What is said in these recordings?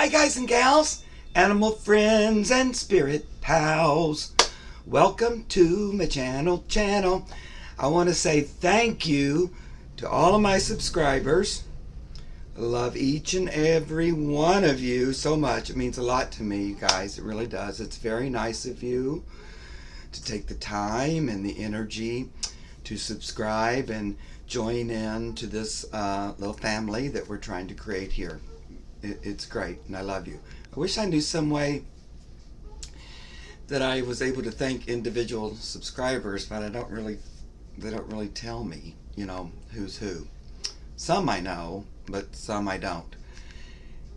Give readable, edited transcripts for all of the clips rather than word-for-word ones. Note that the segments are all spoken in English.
Hi guys and gals, animal friends and spirit pals. Welcome to my channel. I want to say thank you to all of my subscribers. I love each and every one of you so much. It means a lot to me, you guys. It really does. It's very nice of you to take the time and the energy to subscribe and join in to this little family that we're trying to create here. It's great, and I love you. I wish I knew some way that I was able to thank individual subscribers, but they don't really tell me, who's who. Some I know, but some I don't.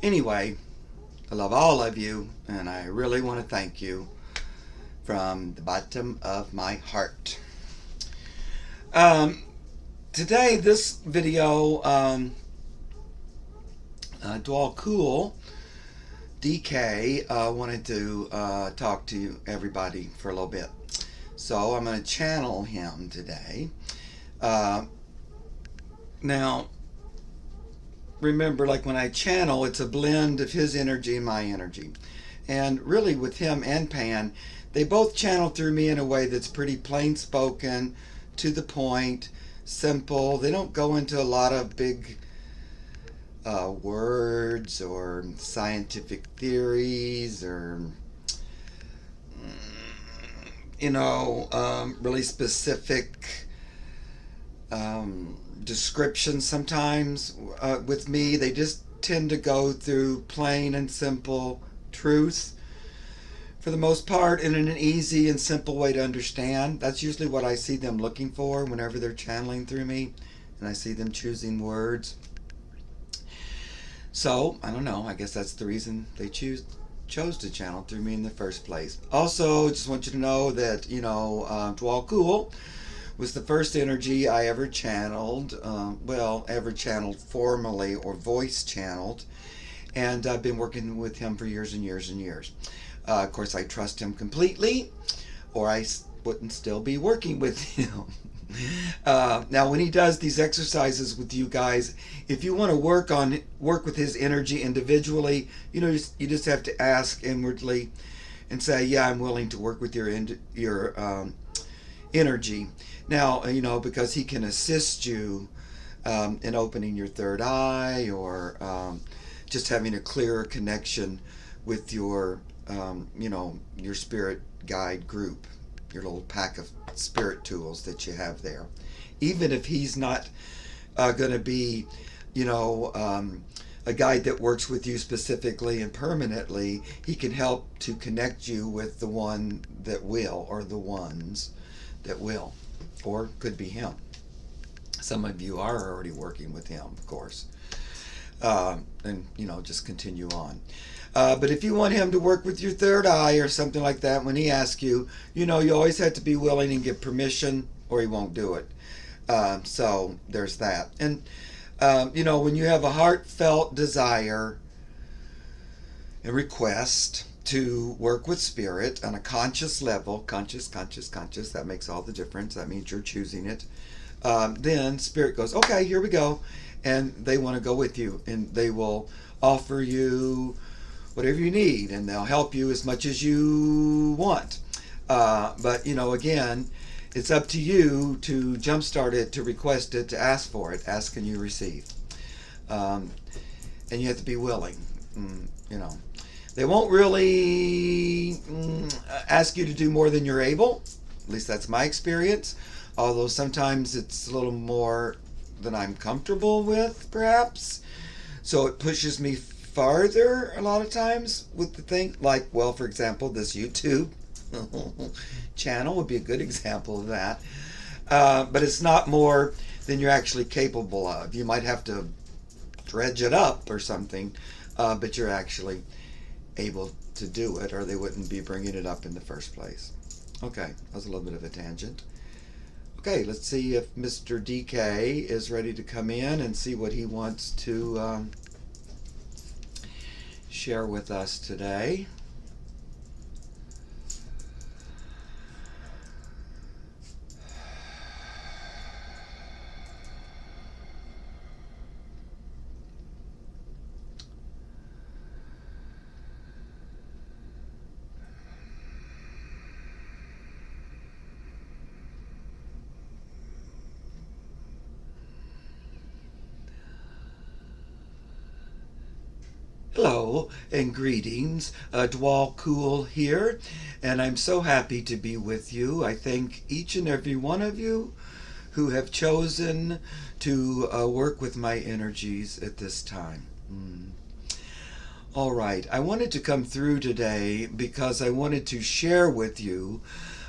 Anyway, I love all of you, and I really want to thank you from the bottom of my heart. Today, this video, Djwhal Khul, D.K, wanted to talk to everybody for a little bit. So I'm going to channel him today. Now, remember, like when I channel, it's a blend of his energy and my energy. And really with him and Pan, they both channel through me in a way that's pretty plain spoken, to the point, simple. They don't go into a lot of big words or scientific theories or really specific descriptions. Sometimes with me, they just tend to go through plain and simple truth for the most part, in an easy and simple way to understand. That's usually what I see them looking for whenever they're channeling through me, and I see them choosing words. So, I don't know, I guess that's the reason they chose to channel through me in the first place. Also, just want you to know that, Djwhal Khul was the first energy I ever channeled, ever channeled formally or voice channeled, and I've been working with him for years and years and years. Of course, I trust him completely, or I wouldn't still be working with him. Now, when he does these exercises with you guys, if you want to work with his energy individually, you just have to ask inwardly and say, "Yeah, I'm willing to work with your energy." Now, because he can assist you in opening your third eye, or just having a clearer connection with your your spirit guide group, your little pack of spirit tools that you have there. Even if he's not going to be, a guide that works with you specifically and permanently, he can help to connect you with the one that will, or the ones that will, or could be him. Some of you are already working with him, of course. And just continue on. But if you want him to work with your third eye or something like that, when he asks you, you always have to be willing and get permission, or he won't do it. So there's that. And when you have a heartfelt desire and request to work with spirit on a conscious level, conscious, that makes all the difference. That means you're choosing it. Then spirit goes, okay, here we go. And they want to go with you, and they will offer you whatever you need, and they'll help you as much as you want. But, again, it's up to you to jumpstart it, to request it, to ask for it. Ask and you receive. And you have to be willing. They won't really ask you to do more than you're able. At least that's my experience. Although sometimes it's a little more than I'm comfortable with, perhaps. So it pushes me farther a lot of times with the thing. Like, for example, this YouTube channel would be a good example of that. But it's not more than you're actually capable of. You might have to dredge it up or something, but you're actually able to do it, or they wouldn't be bringing it up in the first place. Okay, that was a little bit of a tangent. Okay, let's see if Mr. D.K. is ready to come in and see what he wants to share with us today. Hello and greetings. Djwhal Khul here, and I'm so happy to be with you. I thank each and every one of you who have chosen to work with my energies at this time. All right, I wanted to come through today because I wanted to share with you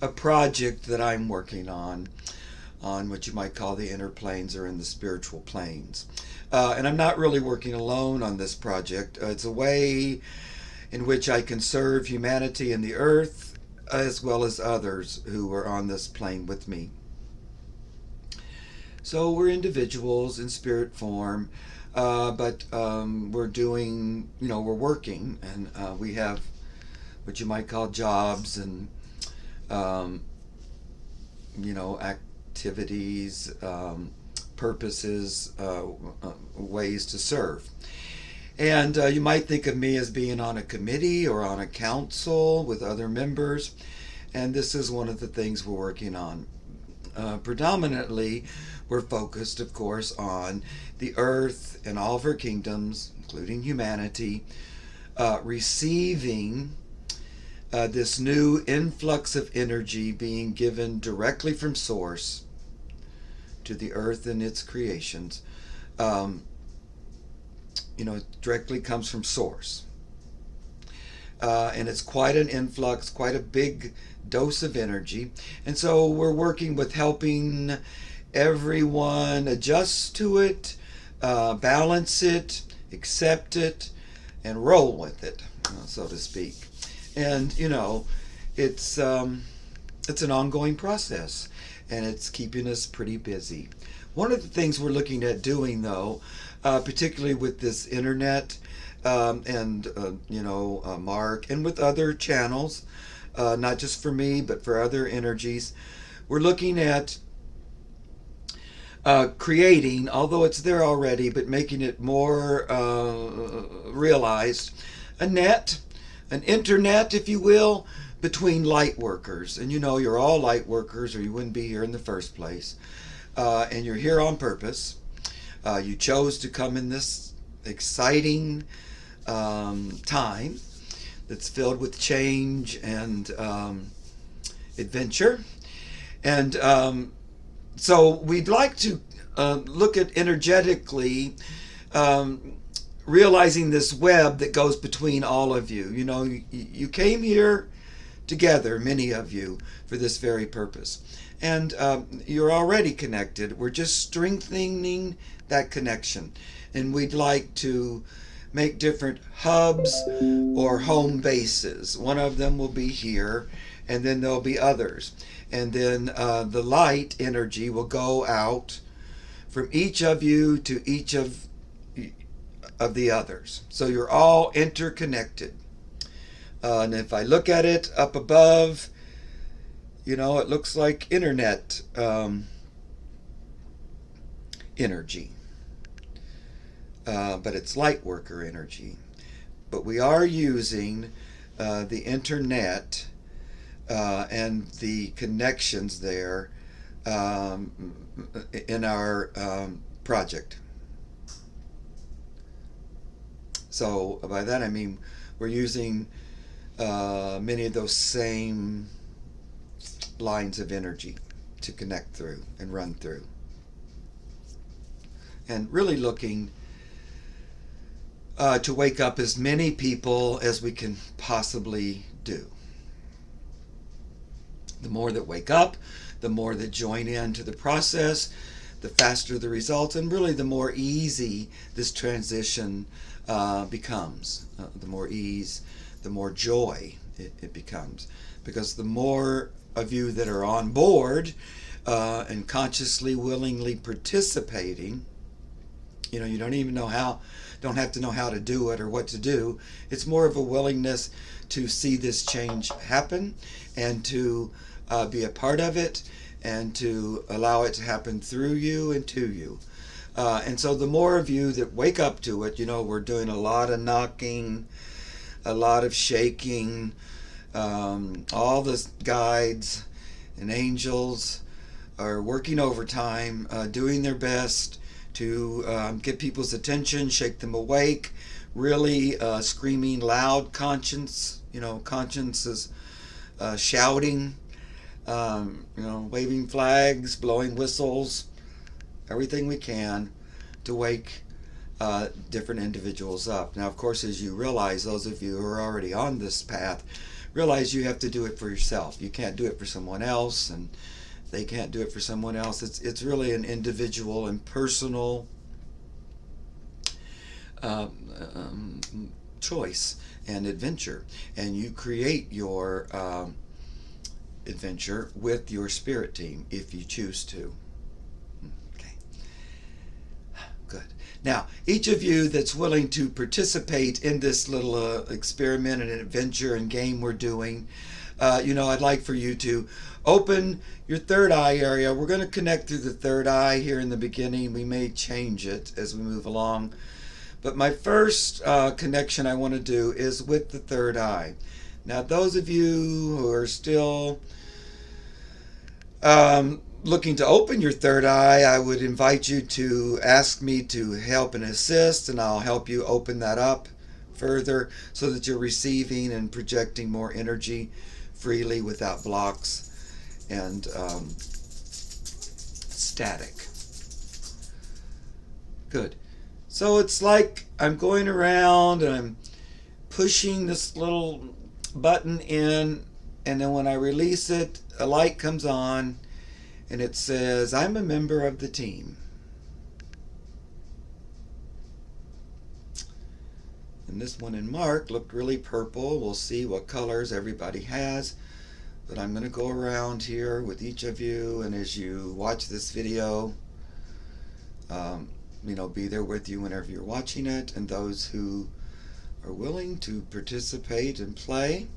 a project that I'm working on what you might call the inner planes or in the spiritual planes. And I'm not really working alone on this project. It's a way in which I can serve humanity and the earth as well as others who are on this plane with me. So we're individuals in spirit form, but we're doing, we're working, and we have what you might call jobs and, activities, purposes, ways to serve. And you might think of me as being on a committee or on a council with other members, and this is one of the things we're working on. Predominantly, we're focused, of course, on the earth and all of her kingdoms, including humanity, receiving this new influx of energy being given directly from source to the earth and its creations. It directly comes from source. And it's quite an influx, quite a big dose of energy. And so we're working with helping everyone adjust to it, balance it, accept it, and roll with it, so to speak. And, it's an ongoing process, and it's keeping us pretty busy. One of the things we're looking at doing, though, particularly with this internet and Mark, and with other channels, not just for me, but for other energies, we're looking at creating, although it's there already, but making it more realized, an internet, if you will, between light workers. And you're all light workers or you wouldn't be here in the first place. And you're here on purpose. You chose to come in this exciting time that's filled with change and adventure. And so we'd like to look at energetically realizing this web that goes between all of you. You came here together, many of you, for this very purpose. And you're already connected. We're just strengthening that connection. And we'd like to make different hubs or home bases. One of them will be here, and then there'll be others. And then the light energy will go out from each of you to each of the others. So you're all interconnected. And if I look at it up above, it looks like internet energy. But it's light worker energy. But we are using the internet and the connections there in our project. So by that I mean we're using many of those same lines of energy to connect through and run through. And really looking to wake up as many people as we can possibly do. The more that wake up, the more that join into the process, the faster the results, and really the more easy this transition becomes. The more ease, the more joy it becomes. Because the more of you that are on board and consciously, willingly participating, you don't even know how, don't have to know how to do it or what to do. It's more of a willingness to see this change happen and to be a part of it and to allow it to happen through you and to you. And so the more of you that wake up to it, we're doing a lot of knocking, a lot of shaking, all the guides and angels are working overtime, doing their best to get people's attention, shake them awake, really screaming loud conscience. Conscience is shouting, waving flags, blowing whistles, everything we can to wake different individuals up. Now, of course, as you realize, those of you who are already on this path, realize you have to do it for yourself. You can't do it for someone else, and they can't do it for someone else. It's really an individual and personal choice and adventure, and you create your adventure with your spirit team if you choose to. Okay, good. Now, each of you that's willing to participate in this little experiment and adventure and game we're doing, I'd like for you to open your third eye area. We're going to connect through the third eye here in the beginning. We may change it as we move along. But my first connection I want to do is with the third eye. Now, those of you who are still looking to open your third eye, I would invite you to ask me to help and assist, and I'll help you open that up further so that you're receiving and projecting more energy freely without blocks and static. Good. So it's like I'm going around and I'm pushing this little button in, and then when I release it, a light comes on and it says, I'm a member of the team. And this one in Mark looked really purple. We'll see what colors everybody has. But I'm going to go around here with each of you, and as you watch this video, be there with you whenever you're watching it. And those who are willing to participate and play,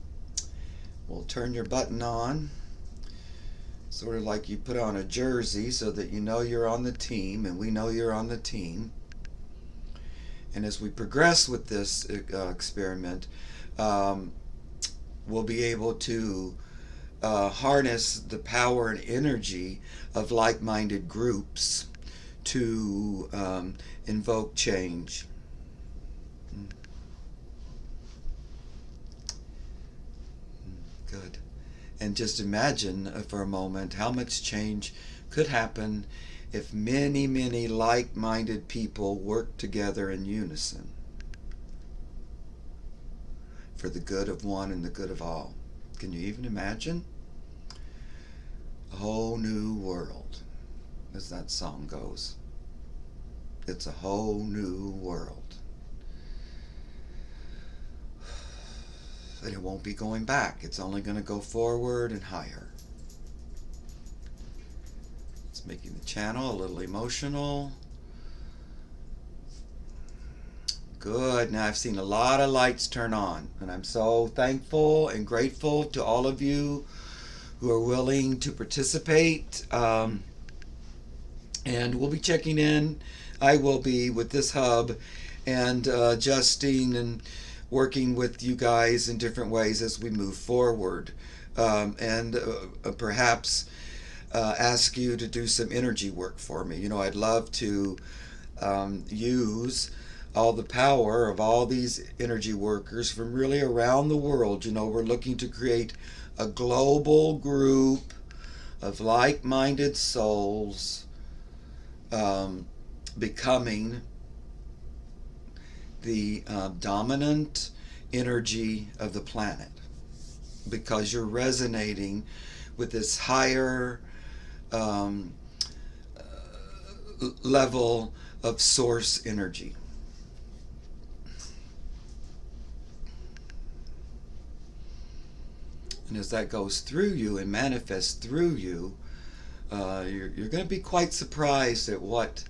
we'll turn your button on, sort of like you put on a jersey so that you know you're on the team and we know you're on the team. And as we progress with this experiment, we'll be able to harness the power and energy of like-minded groups to invoke change. Good. And just imagine for a moment how much change could happen if many, many like-minded people work together in unison for the good of one and the good of all. Can you even imagine? A whole new world, as that song goes. It's a whole new world. And it won't be going back. It's only going to go forward and higher. It's making the channel a little emotional. Good. Now I've seen a lot of lights turn on, and I'm so thankful and grateful to all of you who are willing to participate. And we'll be checking in. I will be with this hub and adjusting and working with you guys in different ways as we move forward, and perhaps ask you to do some energy work for me. I'd love to use all the power of all these energy workers from really around the world. We're looking to create a global group of like-minded souls becoming the dominant energy of the planet, because you're resonating with this higher level of source energy. And as that goes through you and manifests through you, you're going to be quite surprised at what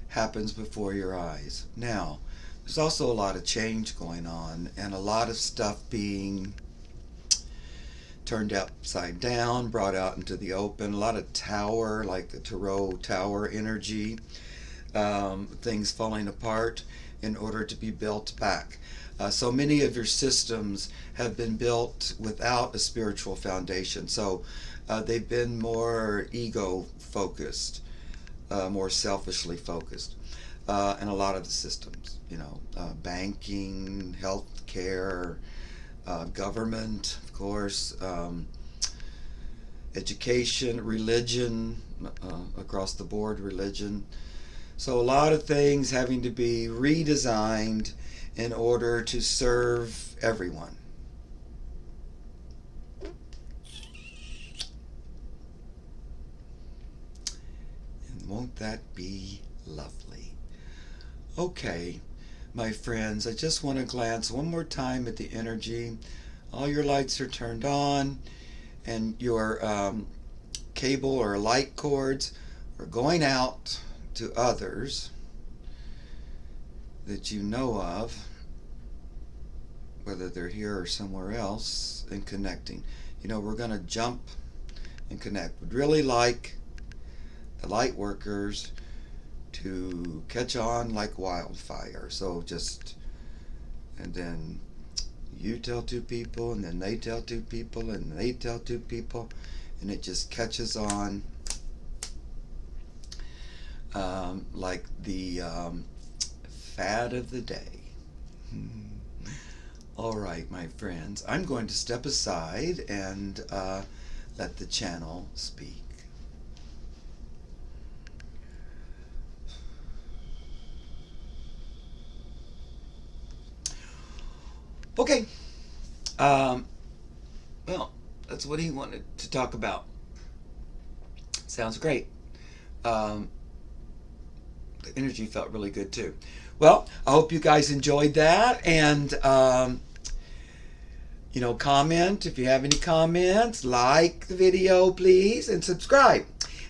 happens before your eyes. Now, there's also a lot of change going on and a lot of stuff being turned upside down, brought out into the open, a lot of tower, like the Tarot tower energy, things falling apart in order to be built back. So many of your systems have been built without a spiritual foundation. So they've been more ego focused, more selfishly focused. and a lot of the systems, banking, healthcare, government, of course, education, religion, across the board religion. So a lot of things having to be redesigned in order to serve everyone. And won't that be lovely? Okay, my friends, I just want to glance one more time at the energy. All your lights are turned on, and your cable or light cords are going out to others that you know of, whether they're here or somewhere else, and connecting. We're going to jump and connect. We'd really like the light workers to catch on like wildfire. So and then you tell two people, and then they tell two people, and they tell two people, and it just catches on like the fad of the day. All right, my friends, I'm going to step aside and let the channel speak. Okay. Well, that's what he wanted to talk about. Sounds great. The energy felt really good too. Well, I hope you guys enjoyed that, and comment if you have any comments. Like the video, please, and subscribe.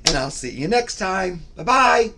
And I'll see you next time. Bye-bye.